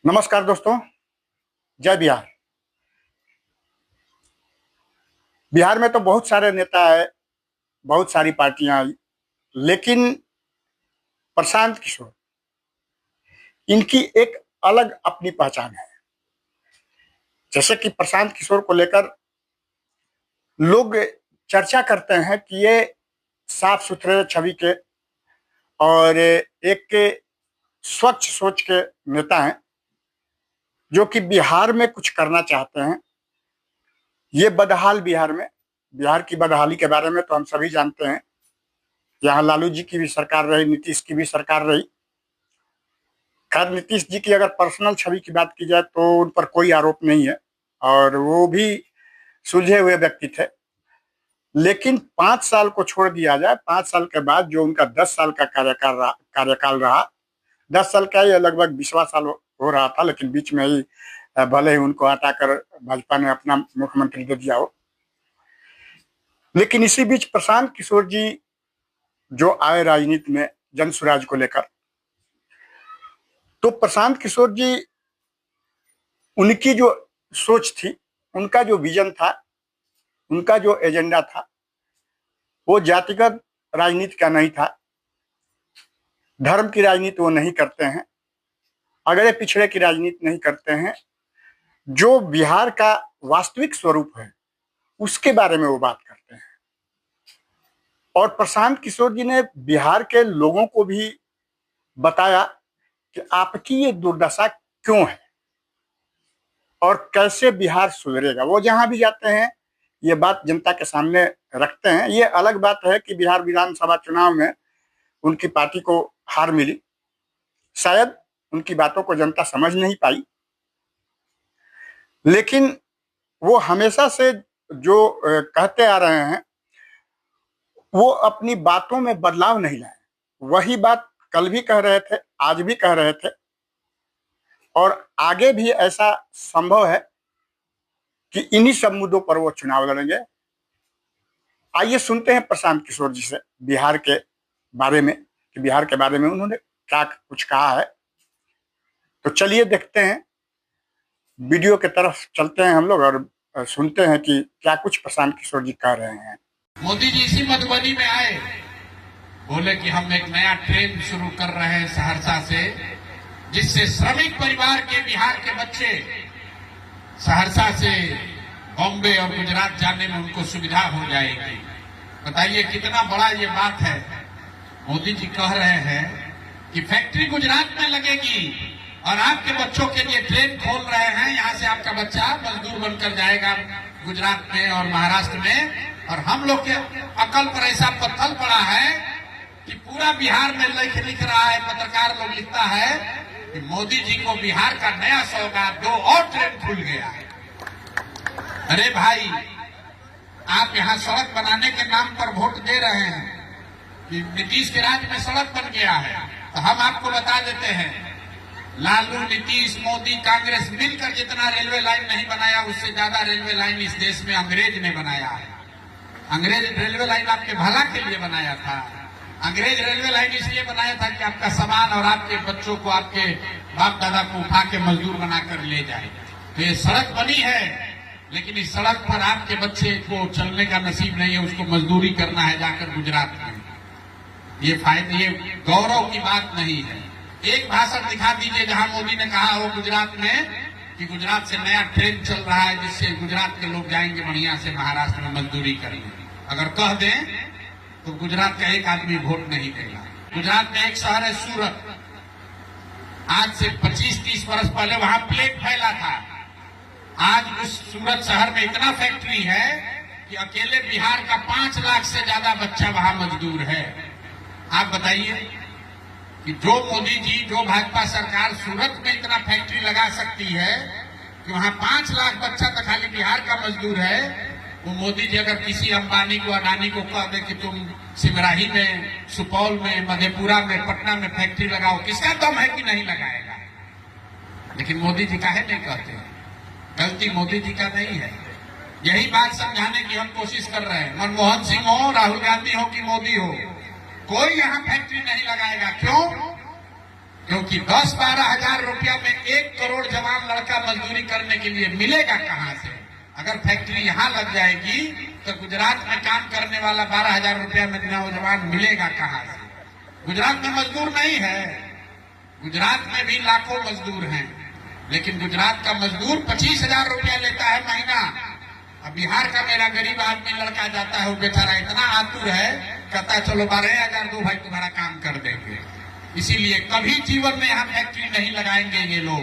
नमस्कार दोस्तों। जय बिहार। बिहार में तो बहुत सारे नेता है, बहुत सारी पार्टियां आई, लेकिन प्रशांत किशोर, इनकी एक अलग अपनी पहचान है। जैसे कि प्रशांत किशोर को लेकर लोग चर्चा करते हैं कि ये साफ सुथरे छवि के और एक स्वच्छ सोच के नेता हैं, जो कि बिहार में कुछ करना चाहते हैं। ये बदहाल बिहार की बदहाली के बारे में तो हम सभी जानते हैं। यहाँ लालू जी की भी सरकार रही, नीतीश की भी सरकार रही। खैर, नीतीश जी की अगर पर्सनल छवि की बात की जाए तो उन पर कोई आरोप नहीं है और वो भी सुलझे हुए व्यक्ति थे। लेकिन 5 साल को छोड़ दिया जाए, 5 साल के बाद जो उनका 10 साल का कार्यकाल रहा, 10 साल का ये लगभग 20वां साल हो रहा था, लेकिन बीच में ही भले ही उनको हटाकर भाजपा ने अपना मुख्यमंत्री दे दिया हो। लेकिन इसी बीच प्रशांत किशोर जी जो आए राजनीति में जन सुराज को लेकर, तो प्रशांत किशोर जी, उनकी जो सोच थी, उनका जो विजन था, उनका जो एजेंडा था, वो जातिगत राजनीति का नहीं था। धर्म की राजनीति वो नहीं करते हैं, अगड़े पिछड़े की राजनीति नहीं करते हैं। जो बिहार का वास्तविक स्वरूप है उसके बारे में वो बात करते हैं। और प्रशांत किशोर जी ने बिहार के लोगों को भी बताया कि आपकी ये दुर्दशा क्यों है और कैसे बिहार सुधरेगा। वो जहां भी जाते हैं ये बात जनता के सामने रखते हैं। ये अलग बात है कि बिहार विधानसभा चुनाव में उनकी पार्टी को हार मिली, शायद उनकी बातों को जनता समझ नहीं पाई, लेकिन वो हमेशा से जो कहते आ रहे हैं वो अपनी बातों में बदलाव नहीं लाए। वही बात कल भी कह रहे थे, आज भी कह रहे थे और आगे भी ऐसा संभव है कि इन्हीं सब मुद्दों पर वो चुनाव लड़ेंगे। आइए सुनते हैं प्रशांत किशोर जी से बिहार के बारे में, कि बिहार के बारे में उन्होंने क्या कुछ कहा है। तो चलिए देखते हैं, वीडियो की तरफ चलते हैं हम लोग और सुनते हैं कि क्या कुछ प्रशांत किशोर जी कह रहे हैं। मोदी जी इसी मधुबनी में आए, बोले कि हम एक नया ट्रेन शुरू कर रहे हैं सहरसा से, जिससे श्रमिक परिवार के बिहार के बच्चे सहरसा से बॉम्बे और गुजरात जाने में उनको सुविधा हो जाएगी। बताइए कितना बड़ा ये बात है। मोदी जी कह रहे हैं कि फैक्ट्री गुजरात में लगेगी और आपके बच्चों के लिए ट्रेन खोल रहे हैं, यहाँ से आपका बच्चा मजदूर बनकर जाएगा गुजरात में और महाराष्ट्र में। और हम लोग के अकल पर ऐसा पत्थर पड़ा है कि पूरा बिहार में लिख रहा है, पत्रकार लोग लिखता है कि मोदी जी को बिहार का नया सौगात, 2 और ट्रेन खुल गया है। अरे भाई, आप यहाँ सड़क बनाने के नाम पर वोट दे रहे हैं कि नीतीश के राज में सड़क बन गया है, तो हम आपको बता देते हैं, लालू, नीतीश, मोदी, कांग्रेस मिलकर जितना रेलवे लाइन नहीं बनाया, उससे ज्यादा रेलवे लाइन इस देश में अंग्रेज ने बनाया है। अंग्रेज रेलवे लाइन आपके भला के लिए बनाया था। अंग्रेज रेलवे लाइन इसलिए बनाया था कि आपका सामान और आपके बच्चों को, आपके बाप दादा को उठा के मजदूर बनाकर ले जाए। तो ये सड़क बनी है, लेकिन इस सड़क पर आपके बच्चे को चलने का नसीब नहीं है, उसको मजदूरी करना है जाकर गुजरात में। ये गौरव की बात नहीं है। एक भाषण दिखा दीजिए जहां मोदी ने कहा हो गुजरात में कि गुजरात से नया ट्रेन चल रहा है, जिससे गुजरात के लोग जाएंगे बढ़िया से महाराष्ट्र में मजदूरी करेंगे। अगर कह दें तो गुजरात का एक आदमी वोट नहीं देगा। गुजरात में एक शहर है सूरत, आज से 25-30 वर्ष पहले वहां प्लेग फैला था। आज उस सूरत शहर में इतना फैक्ट्री है कि अकेले बिहार का 5 लाख से ज्यादा बच्चा वहां मजदूर है। आप बताइए कि जो मोदी जी, जो भाजपा सरकार सूरत में इतना फैक्ट्री लगा सकती है कि वहां 5 लाख बच्चा तो खाली बिहार का मजदूर है, वो मोदी जी अगर किसी अंबानी को, अडानी को कह दे कि तुम सिमराही में, सुपौल में, मधेपुरा में, पटना में फैक्ट्री लगाओ, किसका दम है कि नहीं लगाएगा। लेकिन मोदी जी काहे नहीं कहते? गलती मोदी जी का नहीं है। यही बात समझाने की हम कोशिश कर रहे हैं। मनमोहन सिंह हो, राहुल गांधी हो कि मोदी हो, कोई यहाँ फैक्ट्री नहीं लगाएगा। क्यों? क्योंकि 10-12 हजार रुपया में 1 करोड़ जवान लड़का मजदूरी करने के लिए मिलेगा कहां से? अगर फैक्ट्री यहां लग जाएगी तो गुजरात में काम करने वाला 12,000 रुपया में नौजवान मिलेगा कहां से? गुजरात में मजदूर नहीं है, गुजरात में भी लाखों मजदूर हैं, लेकिन गुजरात का मजदूर 25,000 रुपया लेता है महीना। अब बिहार का मेरा गरीब आदमी लड़का जाता है, वो बेचारा इतना आतुर है, कहता है चलो 12,000 दो भाई तुम्हारा काम कर देंगे। इसीलिए कभी जीवन में यहाँ फैक्ट्री नहीं लगाएंगे ये लोग।